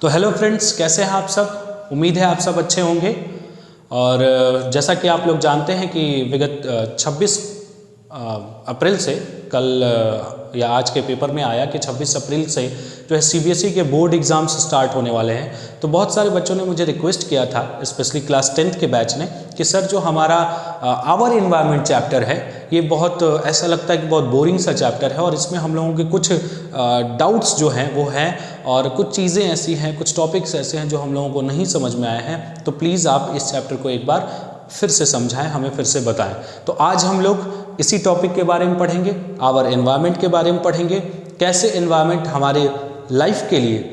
तो hello friends, कैसे हैं आप सब। उम्मीद है आप सब अच्छे होंगे। और जैसा कि आप लोग जानते हैं कि विगत 26 अप्रैल से कल या आज के पेपर में आया कि 26 अप्रैल से जो है सीबीएसई के बोर्ड एग्ज़ाम्स स्टार्ट होने वाले हैं। तो बहुत सारे बच्चों ने मुझे रिक्वेस्ट किया था, स्पेशली क्लास 10th के बैच ने, कि सर जो हमारा आवर इन्वायरमेंट चैप्टर है ये बहुत ऐसा लगता है कि बहुत बोरिंग सा चैप्टर है और इसमें हम लोगों के कुछ डाउट्स जो हैं वो हैं और कुछ चीज़ें ऐसी हैं, कुछ टॉपिक्स ऐसे हैं जो हम लोगों को नहीं समझ में आए हैं। तो प्लीज़ आप इस चैप्टर को एक बार फिर से समझाएं, हमें फिर से बताएं। तो आज हम लोग इसी टॉपिक के बारे में पढ़ेंगे, आवर एनवायरनमेंट के बारे में पढ़ेंगे, कैसे एनवायरनमेंट हमारे लाइफ के लिए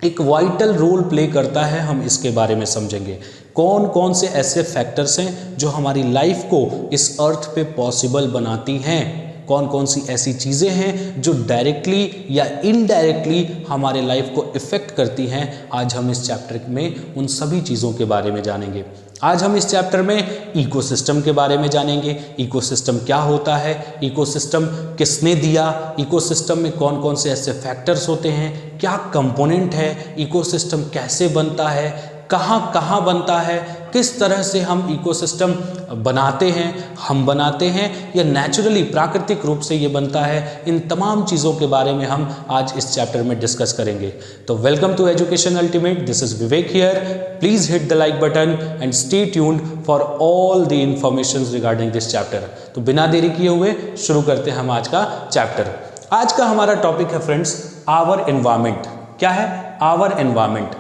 एक वाइटल रोल प्ले करता है, हम इसके बारे में समझेंगे। कौन कौन से ऐसे फैक्टर्स हैं जो हमारी लाइफ को इस अर्थ पे पॉसिबल बनाती हैं, कौन कौन सी ऐसी चीज़ें हैं जो डायरेक्टली या इनडायरेक्टली हमारे लाइफ को इफ़ेक्ट करती हैं। आज हम इस चैप्टर में उन सभी चीज़ों के बारे में जानेंगे। आज हम इस चैप्टर में इकोसिस्टम के बारे में जानेंगे। इकोसिस्टम क्या होता है, इकोसिस्टम किसने दिया, इकोसिस्टम में कौन कौन से ऐसे फैक्टर्स होते हैं, क्या कंपोनेंट है, इकोसिस्टम कैसे बनता है, कहाँ कहाँ बनता है, किस तरह से हम इकोसिस्टम बनाते हैं, हम बनाते हैं या नेचुरली प्राकृतिक रूप से ये बनता है। इन तमाम चीज़ों के बारे में हम आज इस चैप्टर में डिस्कस करेंगे। तो welcome to education ultimate, this is Vivek here. Please hit the like button and stay tuned for all the information regarding this chapter. तो बिना देरी किए हुए शुरू करते हैं हम आज का चैप्टर। आज का हमारा टॉपिक है फ्रेंड्स आवर एनवायरनमेंट। क्या है आवर एनवायरनमेंट?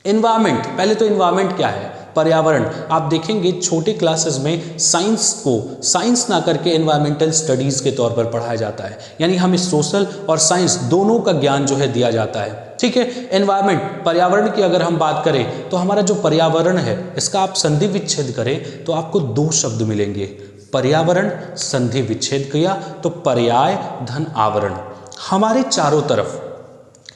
एनवायरनमेंट, पहले तो एनवायरनमेंट क्या है? पर्यावरण। आप देखेंगे छोटे क्लासेस में साइंस को साइंस ना करके एनवायरमेंटल स्टडीज़ के तौर पर पढ़ाया जाता है, यानी हमें सोशल और साइंस दोनों का ज्ञान जो है दिया जाता है। ठीक है। एनवायरनमेंट, पर्यावरण की अगर हम बात करें तो हमारा जो पर्यावरण है इसका आप संधि विच्छेद करें तो आपको दो शब्द मिलेंगे। पर्यावरण संधि विच्छेद किया तो पर्याय धन आवरण। हमारे चारों तरफ,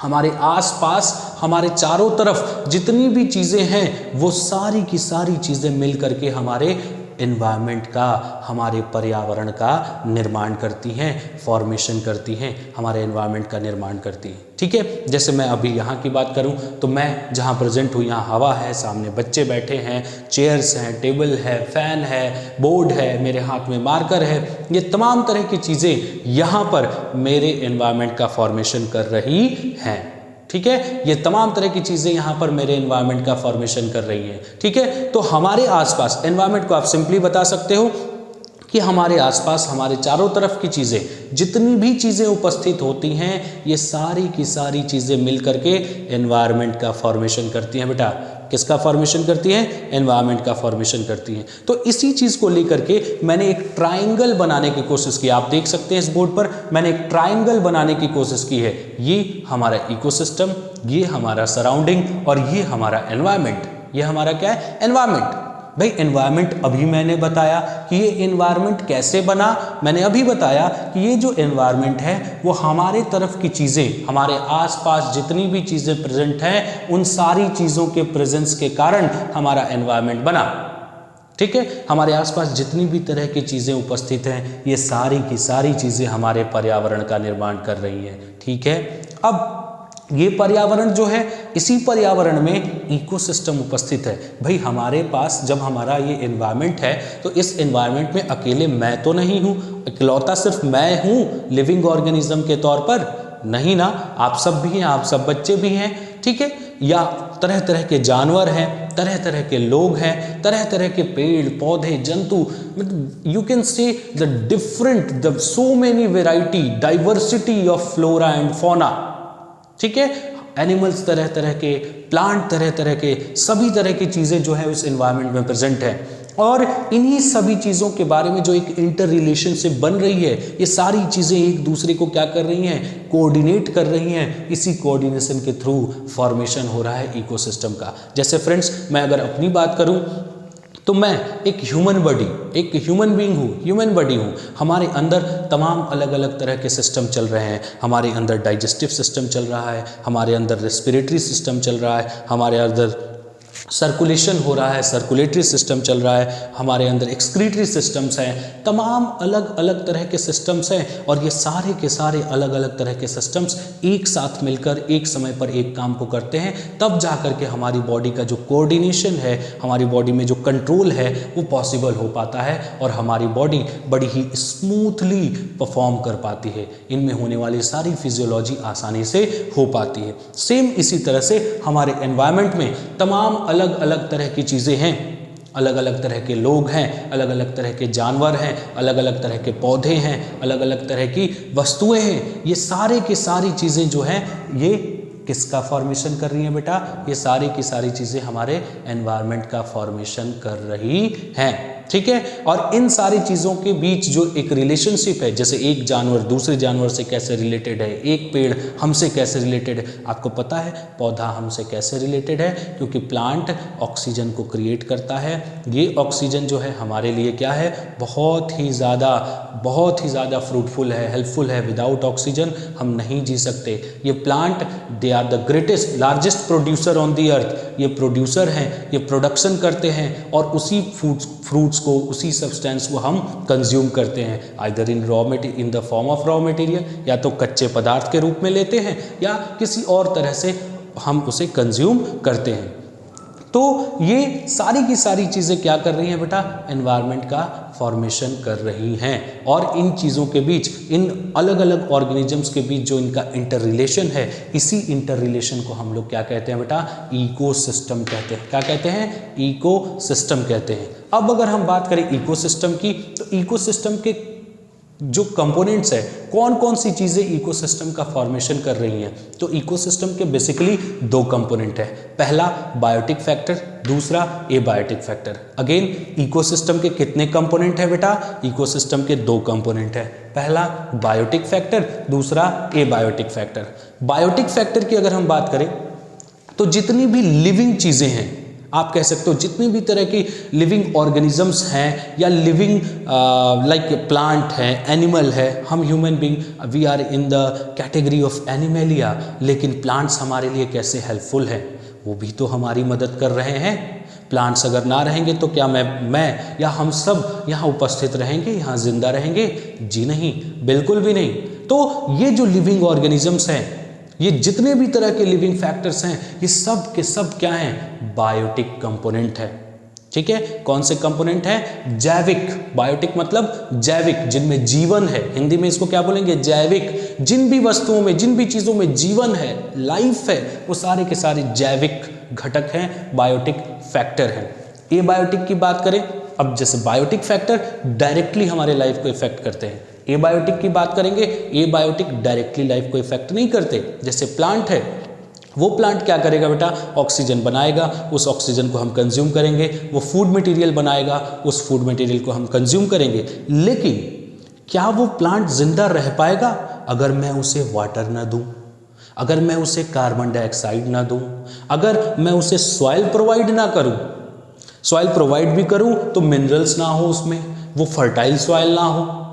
हमारे आसपास, हमारे चारों तरफ जितनी भी चीज़ें हैं वो सारी की सारी चीज़ें मिल करके हमारे एनवायरनमेंट का, हमारे पर्यावरण का निर्माण करती हैं, फॉर्मेशन करती हैं, हमारे एनवायरनमेंट का निर्माण करती हैं। ठीक है। जैसे मैं अभी यहाँ की बात करूँ तो मैं जहाँ प्रेजेंट हूँ यहाँ हवा है, सामने बच्चे बैठे हैं, चेयर्स हैं, टेबल है, फैन है, बोर्ड है, मेरे हाथ में मार्कर है, ये तमाम तरह की चीज़ें यहाँ पर मेरे एनवायरनमेंट का फॉर्मेशन कर रही हैं। ठीक है। ये तमाम तरह की चीज़ें यहाँ पर मेरे एनवायरनमेंट का फॉर्मेशन कर रही हैं। ठीक है। तो हमारे आसपास एनवायरनमेंट को आप सिंपली बता सकते हो कि हमारे आसपास, हमारे चारों तरफ की चीज़ें, जितनी भी चीज़ें उपस्थित होती हैं ये सारी की सारी चीज़ें मिल करके एनवायरनमेंट का फॉर्मेशन करती हैं। बेटा किसका फॉर्मेशन करती हैं? एनवायरनमेंट का फॉर्मेशन करती हैं। तो इसी चीज़ को लेकर के मैंने एक ट्राइंगल बनाने की कोशिश की। आप देख सकते हैं इस बोर्ड पर मैंने एक ट्राइंगल बनाने की कोशिश की है। ये हमारा इकोसिस्टम, ये हमारा सराउंडिंग और ये हमारा एनवायरनमेंट। ये हमारा क्या है? एनवायरनमेंट। भाई एनवायरनमेंट अभी मैंने बताया कि ये एनवायरनमेंट कैसे बना। मैंने अभी बताया कि ये जो एनवायरनमेंट है वो हमारे तरफ की चीज़ें, हमारे आसपास जितनी भी चीज़ें प्रेजेंट हैं उन सारी चीज़ों के प्रेजेंस के कारण हमारा एनवायरनमेंट बना। ठीक है। हमारे आसपास जितनी भी तरह की चीज़ें उपस्थित हैं ये सारी की सारी चीज़ें हमारे पर्यावरण का निर्माण कर रही हैं। ठीक है। अब ये पर्यावरण जो है, इसी पर्यावरण में इकोसिस्टम उपस्थित है। भाई हमारे पास जब हमारा ये एनवायरनमेंट है तो इस एनवायरनमेंट में अकेले मैं तो नहीं हूँ, इकलौता सिर्फ मैं हूँ लिविंग ऑर्गेनिज्म के तौर पर? नहीं ना, आप सब भी हैं, आप सब बच्चे भी हैं। ठीक है। या तरह तरह के जानवर हैं, तरह तरह के लोग हैं, तरह तरह के पेड़ पौधे जंतु, यू कैन से the different, the so many variety, diversity of flora and fauna. ठीक है। एनिमल्स तरह तरह के, प्लांट तरह तरह के, सभी तरह की चीज़ें जो है उस एनवायरनमेंट में प्रेजेंट है। और इन्हीं सभी चीज़ों के बारे में जो एक इंटर रिलेशनशिप बन रही है, ये सारी चीज़ें एक दूसरे को क्या कर रही हैं? कोऑर्डिनेट कर रही हैं। इसी कोऑर्डिनेशन के थ्रू फॉर्मेशन हो रहा है इकोसिस्टम का। जैसे फ्रेंड्स मैं अगर अपनी बात करूं तो मैं एक ह्यूमन बॉडी, एक ह्यूमन बीइंग हूँ, ह्यूमन बॉडी हूँ। हमारे अंदर तमाम अलग अलग तरह के सिस्टम चल रहे हैं। हमारे अंदर डाइजेस्टिव सिस्टम चल रहा है, हमारे अंदर रेस्पिरेटरी सिस्टम चल रहा है, हमारे अंदर सर्कुलेशन हो रहा है, सर्कुलेटरी सिस्टम चल रहा है, हमारे अंदर एक्सक्रीटरी सिस्टम्स हैं, तमाम अलग अलग तरह के सिस्टम्स हैं और ये सारे के सारे अलग अलग तरह के सिस्टम्स एक साथ मिलकर एक समय पर एक काम को करते हैं, तब जा कर के हमारी बॉडी का जो कोऑर्डिनेशन है, हमारी बॉडी में जो कंट्रोल है वो पॉसिबल हो पाता है और हमारी बॉडी बड़ी ही स्मूथली परफॉर्म कर पाती है। इनमें होने वाली सारी फिजियोलॉजी आसानी से हो पाती है। सेम इसी तरह से हमारे एनवायरनमेंट में तमाम अलग अलग तरह की चीज़ें हैं, अलग अलग तरह के लोग हैं, अलग अलग तरह के जानवर हैं, अलग अलग तरह के पौधे हैं, अलग अलग तरह की वस्तुएं हैं। ये सारे की सारी चीज़ें जो हैं ये किसका फॉर्मेशन कर रही हैं बेटा? ये सारी की सारी चीज़ें हमारे एनवायरनमेंट का फॉर्मेशन कर रही हैं। ठीक है, और इन सारी चीज़ों के बीच जो एक रिलेशनशिप है, जैसे एक जानवर दूसरे जानवर से कैसे रिलेटेड है, एक पेड़ हमसे कैसे रिलेटेड है, आपको पता है पौधा हमसे कैसे रिलेटेड है? क्योंकि प्लांट ऑक्सीजन को क्रिएट करता है। ये ऑक्सीजन जो है हमारे लिए क्या है? बहुत ही ज़्यादा फ्रूटफुल है, हेल्पफुल है। विदाउट ऑक्सीजन हम नहीं जी सकते। ये plant they are the greatest largest producer on the earth. ये प्रोड्यूसर हैं, ये प्रोडक्शन करते हैं और उसी फ्रूट्स को, उसी सब्सटेंस को हम कंज्यूम करते हैं, either in the form of raw material, या तो कच्चे पदार्थ के रूप में लेते हैं या किसी और तरह से हम उसे कंज्यूम करते हैं। तो ये सारी की सारी चीज़ें क्या कर रही हैं बेटा? एनवायरनमेंट का फॉर्मेशन कर रही हैं। और इन चीज़ों के बीच, इन अलग अलग ऑर्गेनिजम्स के बीच जो इनका इंटर रिलेशन है, इसी इंटर रिलेशन को हम लोग क्या कहते हैं बेटा? इकोसिस्टम कहते हैं। क्या कहते हैं? इकोसिस्टम कहते हैं। अब अगर हम बात करें इकोसिस्टम की, तो इकोसिस्टम के जो कंपोनेंट्स है, कौन कौन सी चीज़ें इकोसिस्टम का फॉर्मेशन कर रही हैं? तो इकोसिस्टम के बेसिकली दो कंपोनेंट है। पहला बायोटिक फैक्टर, दूसरा एबायोटिक फैक्टर। अगेन इकोसिस्टम के कितने कंपोनेंट है बेटा? इकोसिस्टम के दो कंपोनेंट है। पहला बायोटिक फैक्टर, दूसरा एबायोटिक फैक्टर। बायोटिक फैक्टर की अगर हम बात करें तो जितनी भी लिविंग चीज़ें हैं, आप कह सकते हो जितनी भी तरह की लिविंग ऑर्गेनिजम्स हैं या लिविंग लाइक प्लांट है, एनिमल है, हम human being we are in the category of animalia, लेकिन प्लांट्स हमारे लिए कैसे हेल्पफुल हैं? वो भी तो हमारी मदद कर रहे हैं। प्लांट्स अगर ना रहेंगे तो क्या मैं या हम सब यहाँ उपस्थित रहेंगे, यहाँ जिंदा रहेंगे? जी नहीं, बिल्कुल भी नहीं। तो ये जो लिविंग ऑर्गेनिजम्स हैं, ये जितने भी तरह के लिविंग फैक्टर्स हैं, ये सब के सब क्या हैं? बायोटिक कंपोनेंट है। ठीक है, कौन से कंपोनेंट है? जैविक। बायोटिक मतलब जैविक, जिनमें जीवन है। हिंदी में इसको क्या बोलेंगे? जैविक। जिन भी वस्तुओं में, जिन भी चीज़ों में जीवन है, लाइफ है, वो सारे के सारे जैविक घटक हैं, बायोटिक फैक्टर हैं। एबायोटिक की बात करें, अब जैसे बायोटिक फैक्टर डायरेक्टली हमारे लाइफ को इफेक्ट करते हैं, एबायोटिक की बात करेंगे, एबायोटिक डायरेक्टली लाइफ को इफेक्ट नहीं करते। जैसे प्लांट है, वो प्लांट क्या करेगा बेटा? ऑक्सीजन बनाएगा, उस ऑक्सीजन को हम कंज्यूम करेंगे, वो फूड मटेरियल बनाएगा, उस फूड मटेरियल को हम कंज्यूम करेंगे। लेकिन क्या वो प्लांट जिंदा रह पाएगा अगर मैं उसे वाटर ना दूं, अगर मैं उसे कार्बन डाइऑक्साइड ना दूं, अगर मैं उसे सॉइल प्रोवाइड ना करूं? सॉइल प्रोवाइड भी करूं तो मिनरल्स ना हो उसमें, वो फर्टाइल सॉइल ना हो।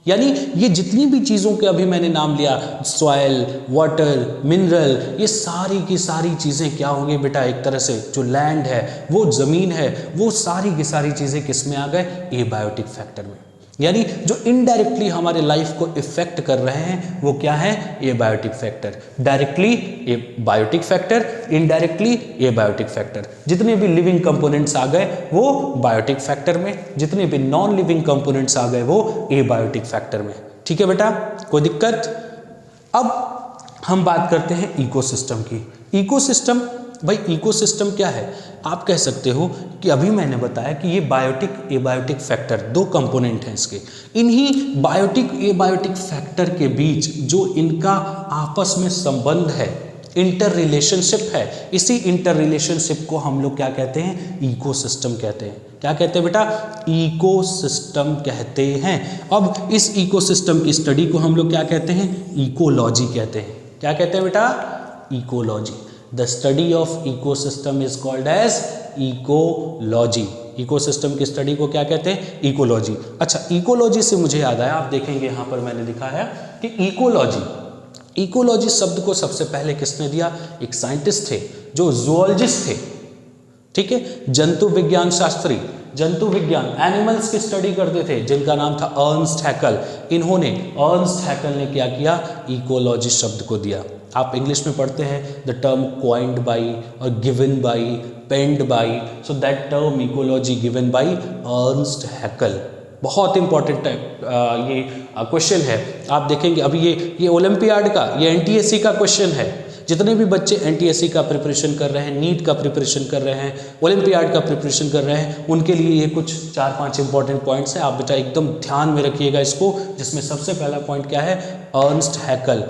यानी ये जितनी भी चीज़ों के अभी मैंने नाम लिया, सॉइल, वाटर, मिनरल, ये सारी की सारी चीज़ें क्या होंगी बेटा? एक तरह से जो लैंड है, वो ज़मीन है, वो सारी की सारी चीज़ें किस में आ गए? एबायोटिक फैक्टर में। यानी जो इनडायरेक्टली हमारे लाइफ को इफेक्ट कर रहे हैं वो क्या है? Abiotic factor. Directly biotic factor, indirectly abiotic factor. जितने भी लिविंग कंपोनेंट्स आ गए वो बायोटिक फैक्टर में, जितने भी नॉन लिविंग कंपोनेंट्स आ गए वो एबायोटिक फैक्टर में। ठीक है बेटा, कोई दिक्कत? अब हम बात करते हैं इकोसिस्टम की। इकोसिस्टम, भाई इकोसिस्टम क्या है? आप कह सकते हो कि अभी मैंने बताया कि ये बायोटिक एबायोटिक फैक्टर दो कंपोनेंट हैं इसके। इन्हीं बायोटिक एबायोटिक फैक्टर के बीच जो इनका आपस में संबंध है, इंटर रिलेशनशिप है, इसी इंटर रिलेशनशिप को हम लोग क्या कहते हैं? इकोसिस्टम कहते हैं। क्या कहते हैं बेटा? इकोसिस्टम कहते हैं। अब इस इकोसिस्टम की स्टडी को हम लोग क्या कहते हैं? इकोलॉजी कहते हैं। क्या कहते हैं बेटा? Ecology. The study of ecosystem is called as ecology. Ecosystem की स्टडी को क्या कहते हैं? इकोलॉजी। अच्छा, इकोलॉजी से मुझे याद आया, आप देखेंगे यहाँ पर मैंने लिखा है कि इकोलॉजी शब्द को सबसे पहले किसने दिया? एक साइंटिस्ट थे जो जूलॉजिस्ट थे। ठीक है। जंतु विज्ञान शास्त्री, जंतु विज्ञान एनिमल्स की स्टडी करते थे, जिनका नाम था अर्नस्ट हैकल। इन्होंने, अर्नस्ट हैकल ने क्या किया, इकोलॉजी शब्द को दिया। आप इंग्लिश में पढ़ते हैं द टर्म क्वाइंड बाई और given by, penned by, so that term ecology given by Ernst Haeckel. बहुत इंपॉर्टेंट ये क्वेश्चन है। आप देखेंगे अभी ये ओलंपियाड का, ये एनटीएससी का क्वेश्चन है। जितने भी बच्चे एनटीएससी का प्रिपरेशन कर रहे हैं, नीट का प्रिपरेशन कर रहे हैं, ओलंपियाड का प्रिपरेशन कर रहे हैं, उनके लिए ये कुछ 4-5 इंपॉर्टेंट पॉइंट्स हैं। आप बेटा एकदम ध्यान में रखिएगा इसको, जिसमें सबसे पहला पॉइंट क्या है, Ernst Haeckel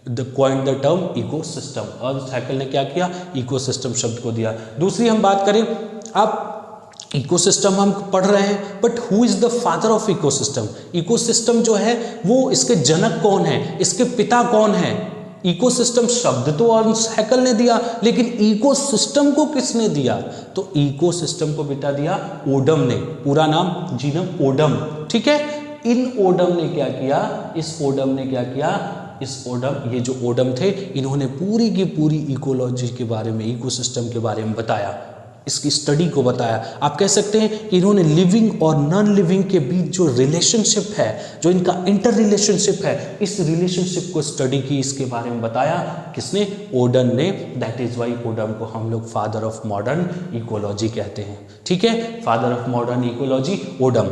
the coined the term ecosystem. Ernst Haeckel ने क्या किया, इकोसिस्टम शब्द को दिया। दूसरी हम बात करें, आप इकोसिस्टम हम पढ़ रहे हैं, but who is the father of ecosystem. Ecosystem जो है वो इसके जनक कौन है, इसके पिता कौन है। इकोसिस्टम शब्द तो अर्नस्ट हैकल ने दिया, लेकिन इकोसिस्टम को किसने दिया, तो इकोसिस्टम को बेटा दिया ओडम ने। पूरा नाम जीनम ओडम, ठीक है। इन ओडम ने क्या किया, इस ओडम ने क्या किया, इस ओडम, ये जो ओडम थे, इन्होंने पूरी की पूरी इकोलॉजी के बारे में, इकोसिस्टम के बारे में बताया, इसकी स्टडी को बताया। आप कह सकते हैं कि इन्होंने लिविंग और नॉन लिविंग के बीच जो रिलेशनशिप है, जो इनका इंटर रिलेशनशिप है, इस रिलेशनशिप को स्टडी की, इसके बारे में बताया। किसने, ओडम ने। दैट इज वाई ओडम को हम लोग फादर ऑफ मॉडर्न इकोलॉजी कहते हैं, ठीक है। Father of modern ecology Odum.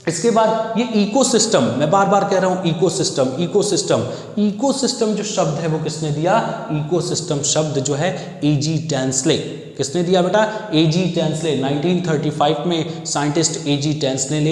इसके बाद ये इकोसिस्टम, मैं बार बार कह रहा हूं इकोसिस्टम, इकोसिस्टम, इकोसिस्टम जो शब्द है वो किसने दिया, इकोसिस्टम शब्द जो है एजी टेंसले। किसने दिया बेटा, एजी टेंसले। 1935 में साइंटिस्ट एजी टेंसले ने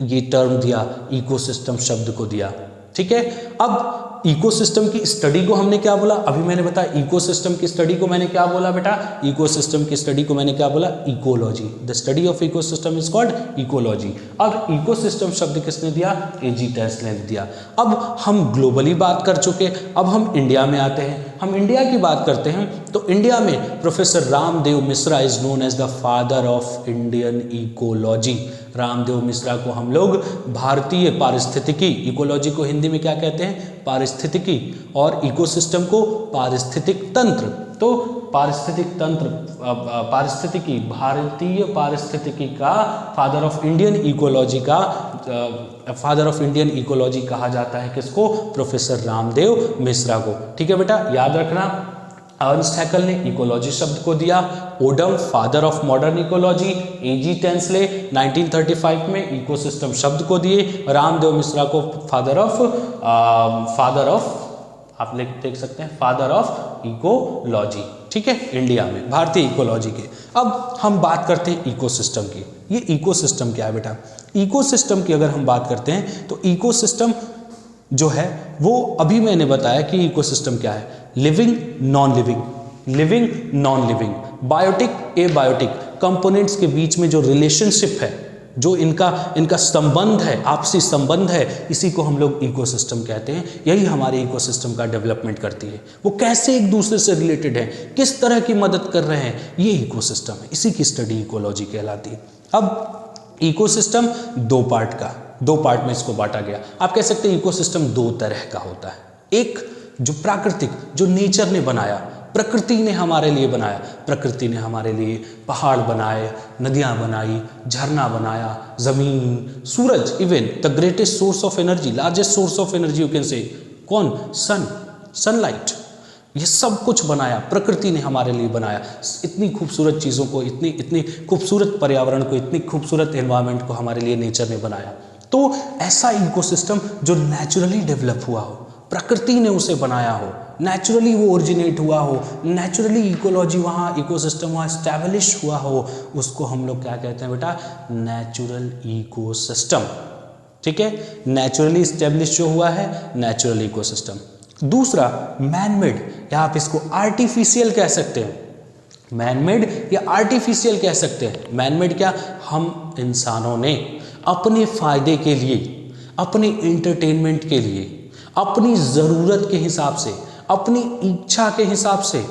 ये टर्म दिया, इकोसिस्टम शब्द को दिया, ठीक है। अब इकोसिस्टम की स्टडी को हमने क्या बोला, अभी मैंने बताया इकोसिस्टम की स्टडी को मैंने क्या बोला बेटा, इकोसिस्टम की स्टडी को मैंने क्या बोला, ecology. The study of ecosystem is called ecology. अब इकोसिस्टम शब्द किसने दिया, एजी टेंसले ने दिया। अब हम ग्लोबली बात कर चुके, अब हम इंडिया में आते हैं। हम इंडिया की बात करते हैं तो इंडिया में professor Ramdev Mishra is known as the father of Indian ecology. Ramdev Mishra को हम लोग भारतीय पारिस्थितिकी, इकोलॉजी को हिंदी में क्या कहते हैं, पारिस्थितिकी, और इकोसिस्टम को पारिस्थितिक तंत्र। तो पारिस्थितिक तंत्र, पारिस्थितिकी, भारतीय पारिस्थितिकी का फादर ऑफ इंडियन इकोलॉजी का, फादर ऑफ इंडियन इकोलॉजी कहा जाता है किसको, प्रोफेसर रामदेव मिश्रा को, ठीक है बेटा, याद रखना। अर्नस्ट हैकल ने इकोलॉजी शब्द को दिया, Odum father of modern ecology, A G Tansley 1935 में इकोसिस्टम शब्द को दिए, रामदेव मिश्रा को फादर ऑफ आप देख सकते हैं फादर ऑफ इकोलॉजी, ठीक है, इंडिया में भारतीय इकोलॉजी के। अब हम बात करते हैं इकोसिस्टम की। ये इकोसिस्टम क्या है बेटा, इकोसिस्टम की अगर हम बात करते हैं तो इकोसिस्टम जो है वो अभी मैंने बताया कि इकोसिस्टम क्या है, living non living, living non living, biotic abiotic components के बीच में जो रिलेशनशिप है, जो इनका संबंध है, आपसी संबंध है, इसी को हम लोग इकोसिस्टम कहते हैं। यही हमारे इकोसिस्टम का डेवलपमेंट करती है। वो कैसे एक दूसरे से रिलेटेड है, किस तरह की मदद कर रहे हैं, ये इकोसिस्टम है, इसी की स्टडी इकोलॉजी कहलाती है। अब इकोसिस्टम दो पार्ट में इसको बांटा गया। आप कह सकते हैं इकोसिस्टम दो तरह का होता है। एक जो प्राकृतिक, जो नेचर ने बनाया, प्रकृति ने हमारे लिए बनाया, प्रकृति ने हमारे लिए पहाड़ बनाए, नदियाँ बनाई, झरना बनाया, जमीन, सूरज, even the greatest source of energy, largest source of energy you can say, कौन, सनलाइट, ये सब कुछ बनाया, प्रकृति ने हमारे लिए बनाया। इतनी खूबसूरत चीज़ों को, इतनी खूबसूरत पर्यावरण को, इतनी खूबसूरत एनवायरनमेंट को हमारे लिए नेचर ने बनाया। तो ऐसा इकोसिस्टम जो नेचुरली डेवलप हुआ हो, प्रकृति ने उसे बनाया हो, नेचुरली वो ओरिजिनेट हुआ हो, नेचुरली इकोलॉजी वहाँ, इकोसिस्टम वहाँ एस्टैब्लिश हुआ हो, उसको हम लोग क्या कहते हैं बेटा, नेचुरल इकोसिस्टम, ठीक है। नेचुरली एस्टैब्लिश जो हुआ है, नेचुरल इकोसिस्टम। दूसरा मैनमेड, या आप इसको आर्टिफिशियल कह सकते हैं, मैनमेड या आर्टिफिशियल कह सकते हैं। मैनमेड क्या, हम इंसानों ने अपने फायदे के लिए, अपने एंटरटेनमेंट के लिए, अपनी ज़रूरत के हिसाब से, अपनी इच्छा के हिसाब से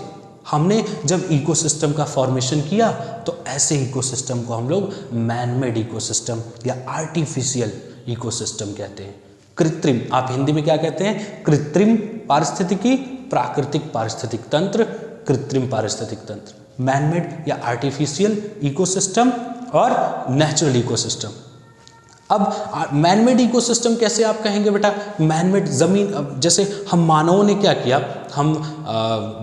हमने जब इकोसिस्टम का फॉर्मेशन किया, तो ऐसे इकोसिस्टम को हम लोग मैनमेड इकोसिस्टम या आर्टिफिशियल इकोसिस्टम कहते हैं। कृत्रिम, आप हिंदी में क्या कहते हैं, कृत्रिम पारिस्थितिकी, प्राकृतिक पारिस्थितिक तंत्र, कृत्रिम पारिस्थितिक तंत्र। मैनमेड या आर्टिफिशियल इकोसिस्टम और नेचुरल इकोसिस्टम। अब मैनमेड इकोसिस्टम कैसे आप कहेंगे बेटा? मैनमेड ज़मीन, अब जैसे हम मानवों ने क्या किया, हम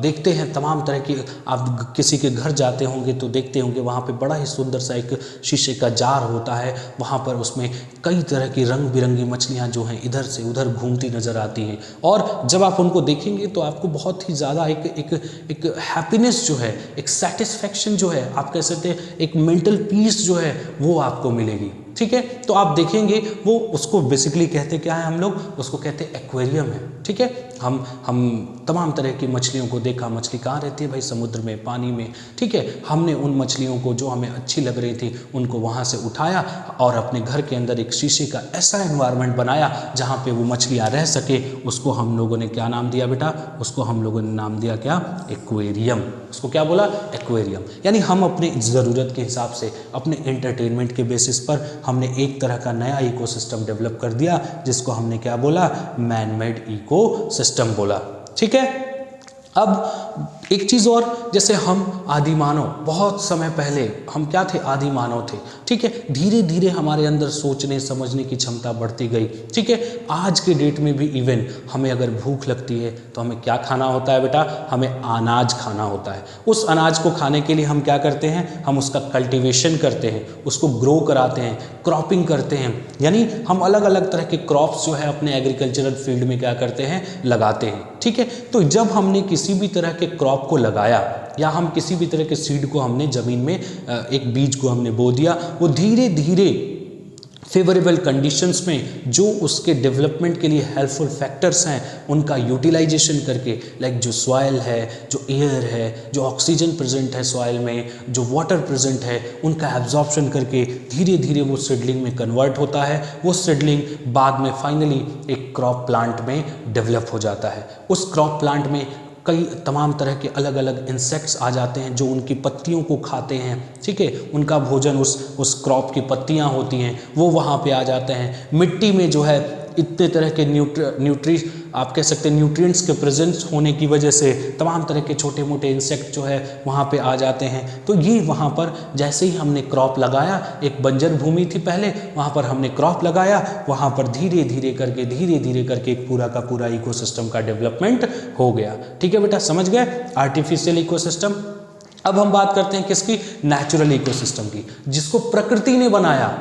देखते हैं तमाम तरह की, आप किसी के घर जाते होंगे तो देखते होंगे वहाँ पे बड़ा ही सुंदर सा एक शीशे का जार होता है, वहाँ पर उसमें कई तरह की रंग बिरंगी मछलियाँ जो हैं इधर से उधर घूमती नज़र आती हैं, और जब आप उनको देखेंगे तो आपको बहुत ही ज़्यादा एक हैप्पीनेस जो है, एक सेटिस्फैक्शन जो है, आप कह सकते हैं एक मेंटल पीस जो है वो आपको मिलेगी। ठीक है, तो आप देखेंगे वो उसको बेसिकली कहते क्या है, हम लोग उसको कहते हैं एक्वेरियम है। ठीक है, हम तमाम तरह की मछलियों को देखा, मछली कहाँ रहती है भाई? समुद्र में, पानी में। ठीक है, हमने उन मछलियों को जो हमें अच्छी लग रही थी उनको वहाँ से उठाया और अपने घर के अंदर एक शीशे का ऐसा एनवायरनमेंट बनाया जहाँ पे वो मछलियाँ रह सके। उसको हम लोगों ने क्या नाम दिया बेटा? उसको हम लोगों ने नाम दिया क्या? एक्वेरियम। उसको क्या बोला? एक्वेरियम। यानी हम अपनी ज़रूरत के हिसाब से, अपने एंटरटेनमेंट के बेसिस पर हमने एक तरह का नया इकोसिस्टम डेवलप कर दिया जिसको हमने क्या बोला? मैनमेड इकोसिस्टम बोला। ठीक है, अब एक चीज़ और, जैसे हम आदि मानव, बहुत समय पहले हम क्या थे? आदि मानव थे। ठीक है, धीरे धीरे हमारे अंदर सोचने समझने की क्षमता बढ़ती गई। ठीक है, आज के डेट में भी इवन हमें अगर भूख लगती है तो हमें क्या खाना होता है बेटा? हमें अनाज खाना होता है। उस अनाज को खाने के लिए हम क्या करते हैं? हम उसका कल्टीवेशन करते हैं, उसको ग्रो कराते हैं, क्रॉपिंग करते हैं, यानी हम अलग अलग तरह के क्रॉप्स जो है अपने एग्रीकल्चरल फील्ड में क्या करते हैं? लगाते हैं। ठीक है, तो जब हमने किसी भी तरह के क्रॉप को लगाया या हम किसी भी तरह के सीड को हमने ज़मीन में, एक बीज को हमने बो दिया, वो धीरे धीरे फेवरेबल कंडीशंस में जो उसके डेवलपमेंट के लिए हेल्पफुल फैक्टर्स हैं उनका यूटिलाइजेशन करके, लाइक जो सॉइल है, जो एयर है, जो ऑक्सीजन प्रेजेंट है सॉइल में, जो वाटर प्रेजेंट है, उनका एब्जॉर्प्शन करके धीरे धीरे वो सीडलिंग में कन्वर्ट होता है। वो सीडलिंग बाद में फाइनली एक क्रॉप प्लांट में डेवलप हो जाता है। उस क्रॉप प्लांट में कई तमाम तरह के अलग अलग इंसेक्ट्स आ जाते हैं जो उनकी पत्तियों को खाते हैं। ठीक है, उनका भोजन उस क्रॉप की पत्तियां होती हैं, वो वहाँ पे आ जाते हैं। मिट्टी में जो है इतने तरह के आप कह सकते हैं न्यूट्रिएंट्स के प्रेजेंस होने की वजह से तमाम तरह के छोटे मोटे इंसेक्ट जो है वहाँ पे आ जाते हैं। तो ये वहाँ पर जैसे ही हमने क्रॉप लगाया, एक बंजर भूमि थी पहले, वहाँ पर हमने क्रॉप लगाया, वहाँ पर धीरे धीरे करके एक पूरा का पूरा इकोसिस्टम का डेवलपमेंट हो गया। ठीक है बेटा, समझ गए? Artificial ecosystem. अब हम बात करते हैं किसकी? नेचुरल इकोसिस्टम की, जिसको प्रकृति ने बनाया,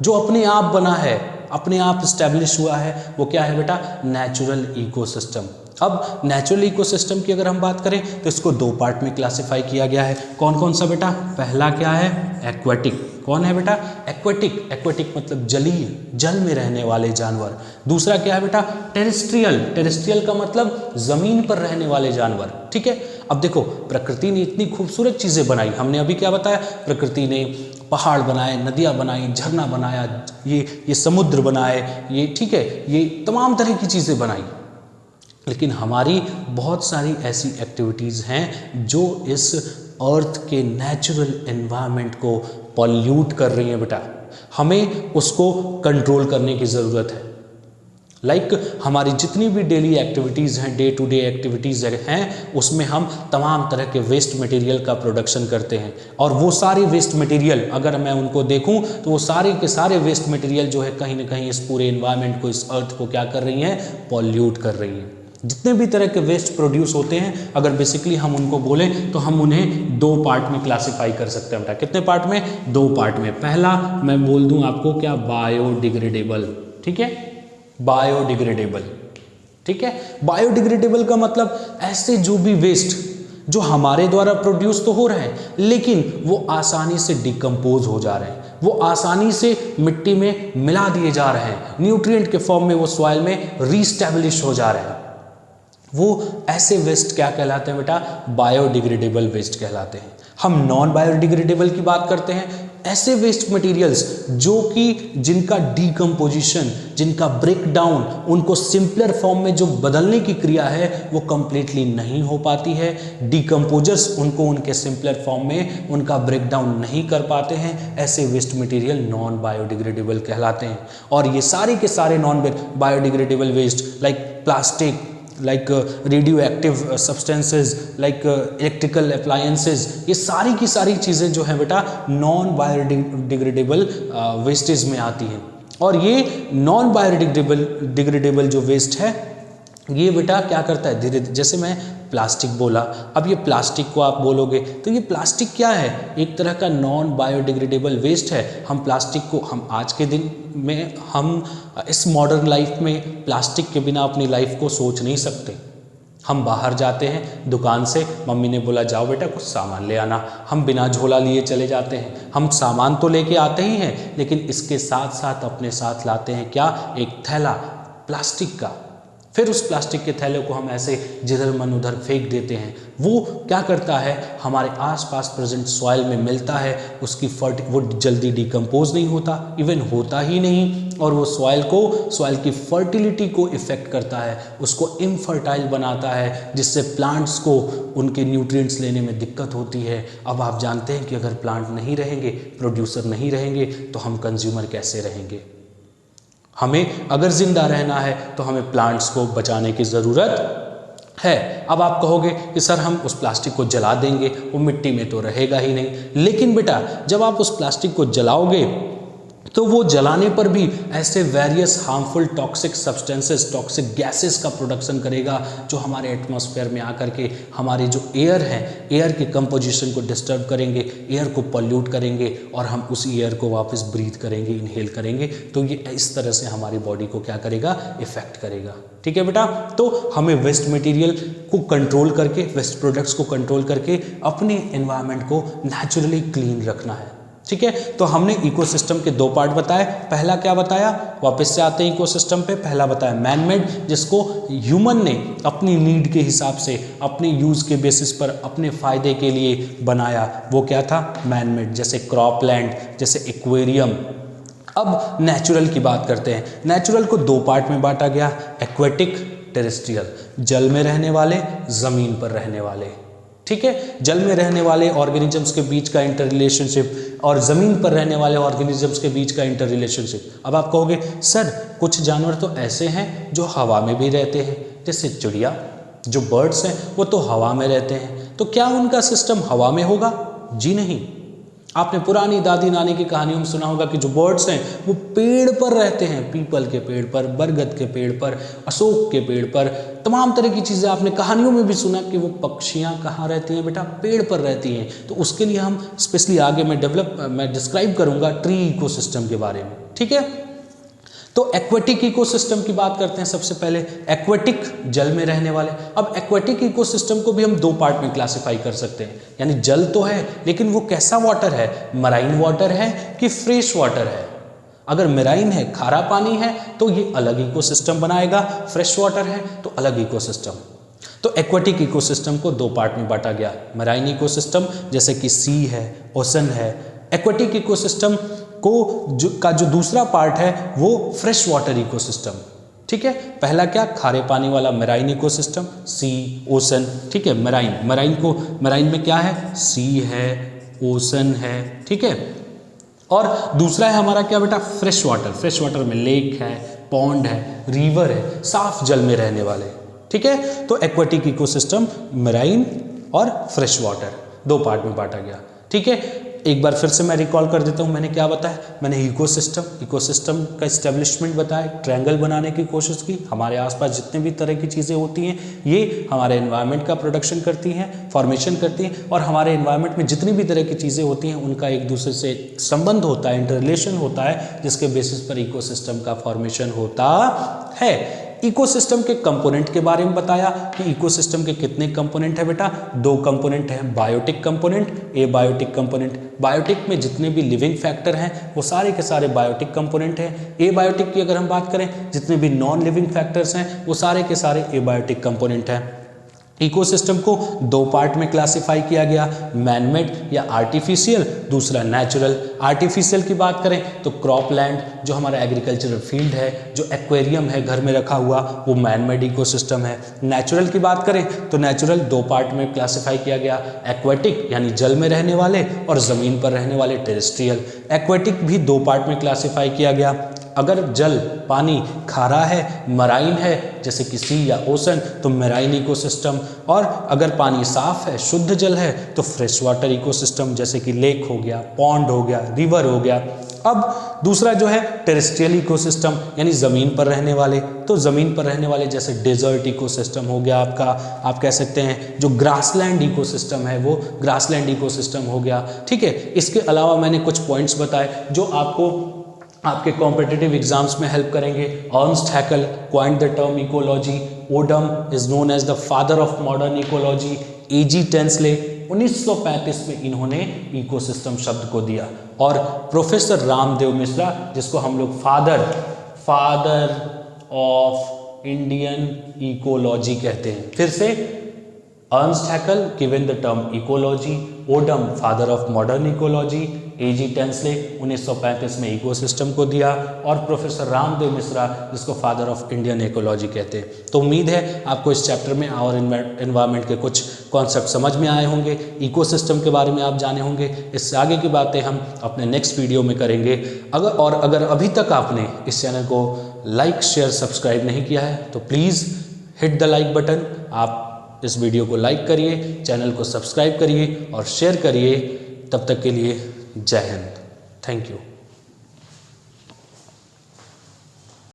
जो अपने आप बना है, अपने आप स्टैब्लिश हुआ है। वो क्या है बेटा? Natural ecosystem. अब नेचुरल इकोसिस्टम की अगर हम बात करें तो इसको दो पार्ट में क्लासिफाई किया गया है। कौन कौन सा बेटा? पहला क्या है? एक्वेटिक। कौन है बेटा? एक्वेटिक। एक्वेटिक मतलब जलीय, जल में रहने वाले जानवर। दूसरा क्या है बेटा? टेरेस्ट्रियल। टेरेस्ट्रियल का मतलब जमीन पर रहने वाले जानवर। ठीक है, अब देखो प्रकृति ने इतनी खूबसूरत चीज़ें बनाई, हमने अभी क्या बताया? प्रकृति ने पहाड़ बनाए, नदियाँ बनाई, झरना बनाया, ये समुद्र बनाए, ये ठीक है, ये तमाम तरह की चीज़ें बनाई। लेकिन हमारी बहुत सारी ऐसी एक्टिविटीज़ हैं जो इस अर्थ के नेचुरल एनवायरनमेंट को पॉल्यूट कर रही हैं बेटा। हमें उसको कंट्रोल करने की ज़रूरत है। लाइक हमारी जितनी भी डेली एक्टिविटीज़ हैं, डे टू डे एक्टिविटीज़ हैं, उसमें हम तमाम तरह के वेस्ट मटेरियल का प्रोडक्शन करते हैं। और वो सारे वेस्ट मटेरियल अगर मैं उनको देखूं तो वो सारे के सारे वेस्ट मटेरियल जो है कहीं ना कहीं इस पूरे एनवायरनमेंट को, इस अर्थ को क्या कर रही हैं? पॉल्यूट कर रही हैं। जितने भी तरह के वेस्ट प्रोड्यूस होते हैं, अगर बेसिकली हम उनको बोलें तो हम उन्हें दो पार्ट में क्लासिफाई कर सकते हैं बेटा। कितने पार्ट में? दो पार्ट में। पहला मैं बोल दूं आपको क्या? बायोडिग्रेडेबल। ठीक है, बायोडिग्रेडेबल। ठीक है, बायोडिग्रेडेबल का मतलब ऐसे जो भी वेस्ट जो हमारे द्वारा प्रोड्यूस तो हो रहे हैं लेकिन वो आसानी से डिकम्पोज हो जा रहे हैं, वो आसानी से मिट्टी में मिला दिए जा रहे हैं, न्यूट्रिएंट के फॉर्म में वो सॉइल में रीस्टैब्लिश हो जा रहे हैं। वो ऐसे वेस्ट क्या कहलाते हैं बेटा? बायोडिग्रेडेबल वेस्ट कहलाते हैं। हम नॉन बायोडिग्रेडेबल की बात करते हैं, ऐसे वेस्ट मटेरियल्स जो कि जिनका डीकम्पोजिशन, जिनका ब्रेक डाउन, उनको सिंपलर फॉर्म में जो बदलने की क्रिया है वो कंप्लीटली नहीं हो पाती है। डीकम्पोजर्स उनको उनके सिंपलर फॉर्म में उनका ब्रेक डाउन नहीं कर पाते हैं। ऐसे वेस्ट मटेरियल नॉन बायोडिग्रेडेबल कहलाते हैं। और ये सारे के सारे non biodegradable waste like plastic like radio active substances, like electrical appliances, ये सारी की सारी चीज़ें जो है बेटा नॉन बायोडिग्रेडेबल वेस्टेज में आती हैं। और ये नॉन बायोडिग्रेडेबल जो वेस्ट है ये बेटा क्या करता है, धीरे धीरे, जैसे मैं प्लास्टिक बोला, अब ये प्लास्टिक को आप बोलोगे तो ये प्लास्टिक क्या है, एक तरह का नॉन बायोडिग्रेडेबल वेस्ट है। हम प्लास्टिक को, हम आज के दिन में, हम इस मॉडर्न लाइफ में प्लास्टिक के बिना अपनी लाइफ को सोच नहीं सकते। हम बाहर जाते हैं दुकान से, मम्मी ने बोला जाओ बेटा कुछ सामान ले आना, हम बिना झोला लिए चले जाते हैं। हम सामान तो लेके आते ही हैं, लेकिन इसके साथ साथ अपने साथ लाते हैं क्या, एक थैला प्लास्टिक का। फिर उस प्लास्टिक के थैले को हम ऐसे जिधर मन उधर फेंक देते हैं। वो क्या करता है, हमारे आसपास प्रेजेंट सॉइल में मिलता है, उसकी वो जल्दी डिकम्पोज नहीं होता, इवन होता ही नहीं, और वो सॉइल की फर्टिलिटी को इफेक्ट करता है, उसको इनफर्टाइल बनाता है, जिससे प्लांट्स को उनके न्यूट्रिएंट्स लेने में दिक्कत होती है। अब आप जानते हैं कि अगर प्लांट नहीं रहेंगे, प्रोड्यूसर नहीं रहेंगे, तो हम कंज्यूमर कैसे रहेंगे। हमें अगर जिंदा रहना है तो हमें प्लांट्स को बचाने की ज़रूरत है। अब आप कहोगे कि सर हम उस प्लास्टिक को जला देंगे, वो मिट्टी में तो रहेगा ही नहीं। लेकिन बेटा जब आप उस प्लास्टिक को जलाओगे तो वो जलाने पर भी ऐसे various harmful toxic substances, toxic gases का प्रोडक्शन करेगा, जो हमारे एटमॉस्फेयर में आकर के हमारे जो एयर है, एयर के कंपोजिशन को डिस्टर्ब करेंगे, एयर को पॉल्यूट करेंगे, और हम उस एयर को वापस ब्रीथ करेंगे, इनहेल करेंगे। तो ये इस तरह से हमारी बॉडी को क्या करेगा, इफेक्ट करेगा। ठीक है बेटा, तो हमें वेस्ट मटेरियल को कंट्रोल करके, वेस्ट प्रोडक्ट्स को कंट्रोल करके अपने एनवायरनमेंट को नेचुरली क्लीन रखना है। ठीक है, तो हमने इकोसिस्टम के दो पार्ट बताए। पहला क्या बताया, वापस से आते हैं इकोसिस्टम पे। पहला बताया मैन मेड, जिसको ह्यूमन ने अपनी नीड के हिसाब से, अपने यूज़ के बेसिस पर, अपने फ़ायदे के लिए बनाया। वो क्या था, मैन मेड, जैसे क्रॉप लैंड, जैसे एक्वेरियम। अब नेचुरल की बात करते हैं। नेचुरल को दो पार्ट में बांटा गया, एक्वेटिक, टेरेस्ट्रियल, जल में रहने वाले, ज़मीन पर रहने वाले। ठीक है, जल में रहने वाले ऑर्गेनिजम्स के बीच का इंटर रिलेशनशिप और ज़मीन पर रहने वाले ऑर्गेनिजम्स के बीच का इंटर रिलेशनशिप। अब आप कहोगे सर कुछ जानवर तो ऐसे हैं जो हवा में भी रहते हैं, जैसे चिड़िया, जो बर्ड्स हैं वो तो हवा में रहते हैं, तो क्या उनका सिस्टम हवा में होगा? जी नहीं। आपने पुरानी दादी नानी की कहानियों में सुना होगा कि जो बर्ड्स हैं वो पेड़ पर रहते हैं, पीपल के पेड़ पर, बरगद के पेड़ पर, अशोक के पेड़ पर, तमाम तरह की चीज़ें आपने कहानियों में भी सुना कि वो पक्षियाँ कहाँ रहती हैं बेटा, पेड़ पर रहती हैं। तो उसके लिए हम स्पेशली आगे मैं डिस्क्राइब करूँगा ट्री इकोसिस्टम के बारे में। ठीक है, तो एक्वेटिक इकोसिस्टम की बात करते हैं सबसे पहले। एक्वेटिक, जल में रहने वाले। अब एक्वेटिक इकोसिस्टम को भी हम दो पार्ट में क्लासिफाई कर सकते हैं, यानी जल तो है लेकिन वो कैसा वाटर है, मराइन वाटर है कि फ्रेश वाटर है। अगर मराइन है, खारा पानी है, तो ये अलग इकोसिस्टम बनाएगा, फ्रेश वाटर है तो अलग इकोसिस्टम। तो एक्वेटिक इकोसिस्टम को दो पार्ट में बांटा गया, मराइन इकोसिस्टम जैसे कि सी है, ओशन है। एक्वेटिक इकोसिस्टम का जो दूसरा पार्ट है वो फ्रेश वाटर इकोसिस्टम। ठीक है, पहला क्या, खारे पानी वाला मराइन इकोसिस्टम, सी, ओशन। ठीक है, मराइन में क्या है, सी है, ओशन है। ठीक है, और दूसरा है हमारा क्या बेटा, फ्रेश वाटर। फ्रेश वाटर में लेक है, पॉन्ड है, रिवर है, साफ जल में रहने वाले। ठीक है, तो एक्वेटिक इकोसिस्टम मराइन और फ्रेश वाटर दो पार्ट में बांटा गया। ठीक है, एक बार फिर से मैं रिकॉल कर देता हूँ, मैंने क्या बताया, मैंने इकोसिस्टम का इस्टेब्लिशमेंट बताया, ट्रायंगल बनाने की कोशिश की। हमारे आसपास जितने भी तरह की चीज़ें होती हैं ये हमारे एनवायरनमेंट का प्रोडक्शन करती हैं, फॉर्मेशन करती हैं, और हमारे एनवायरनमेंट में जितनी भी तरह की चीज़ें होती हैं उनका एक दूसरे से संबंध होता है, इंटर रिलेशन होता है, जिसके बेसिस पर इकोसिस्टम का फॉर्मेशन होता है। इकोसिस्टम के कंपोनेंट के बारे में बताया कि इकोसिस्टम के कितने कंपोनेंट है बेटा, दो कंपोनेंट हैं, biotic component, abiotic component. Biotic में जितने भी लिविंग फैक्टर हैं वो सारे के सारे बायोटिक कंपोनेंट हैं। एबायोटिक की अगर हम बात करें, जितने भी नॉन लिविंग फैक्टर्स हैं वो सारे के सारे एबायोटिक कंपोनेंट हैं। इकोसिस्टम को दो पार्ट में क्लासिफाई किया गया, मैनमेड या आर्टिफिशियल, दूसरा नेचुरल। आर्टिफिशियल की बात करें तो क्रॉप लैंड जो हमारा एग्रीकल्चरल फील्ड है, जो एक्वेरियम है घर में रखा हुआ, वो मैनमेड इकोसिस्टम है। नेचुरल की बात करें तो नेचुरल दो पार्ट में क्लासिफाई किया गया, एक्वेटिक यानी जल में रहने वाले और ज़मीन पर रहने वाले टेरेस्ट्रियल। एक्वेटिक भी दो पार्ट में क्लासिफाई किया गया, अगर जल पानी खारा है, मराइन है, जैसे कि सी या ओशन, तो मेराइन इकोसिस्टम। और अगर पानी साफ है, शुद्ध जल है, तो फ्रेश वाटर इकोसिस्टम, जैसे कि लेक हो गया, पॉन्ड हो गया, रिवर हो गया। अब दूसरा जो है टेरेस्ट्रियल इकोसिस्टम, यानी ज़मीन पर रहने वाले। तो ज़मीन पर रहने वाले जैसे डेजर्ट इकोसिस्टम हो गया आपका, आप कह सकते हैं जो ग्रासलैंड इकोसिस्टम है वो ग्रासलैंड इकोसिस्टम हो गया। ठीक है, इसके अलावा मैंने कुछ पॉइंट्स बताए जो आपको आपके कॉम्पिटिटिव एग्जाम्स में हेल्प करेंगे। Ernst Haeckel coined the term ecology, Odum is known as the father of modern ecology, A G Tansley 1935 में इन्होंने इकोसिस्टम शब्द को दिया। और प्रोफेसर रामदेव मिश्रा, जिसको हम लोग फादर ऑफ इंडियन इकोलॉजी कहते हैं। फिर से Ernst Hückel given the term ecology, Odum father of modern ecology, A G Tansley 1935 में इकोसिस्टम को दिया, और प्रोफेसर रामदेव मिश्रा जिसको फादर ऑफ इंडियन इकोलॉजी कहते हैं। तो उम्मीद है आपको इस चैप्टर में और एनवायरनमेंट के कुछ कॉन्सेप्ट समझ में आए होंगे, इकोसिस्टम के बारे में आप जाने होंगे। इससे आगे की बातें हम अपने नेक्स्ट वीडियो में करेंगे। अगर अभी तक आपने इस चैनल को लाइक शेयर सब्सक्राइब नहीं किया है तो please hit the like button. आप इस वीडियो को लाइक करिए, चैनल को सब्सक्राइब करिए और शेयर करिए। तब तक के लिए जय हिंद, थैंक यू।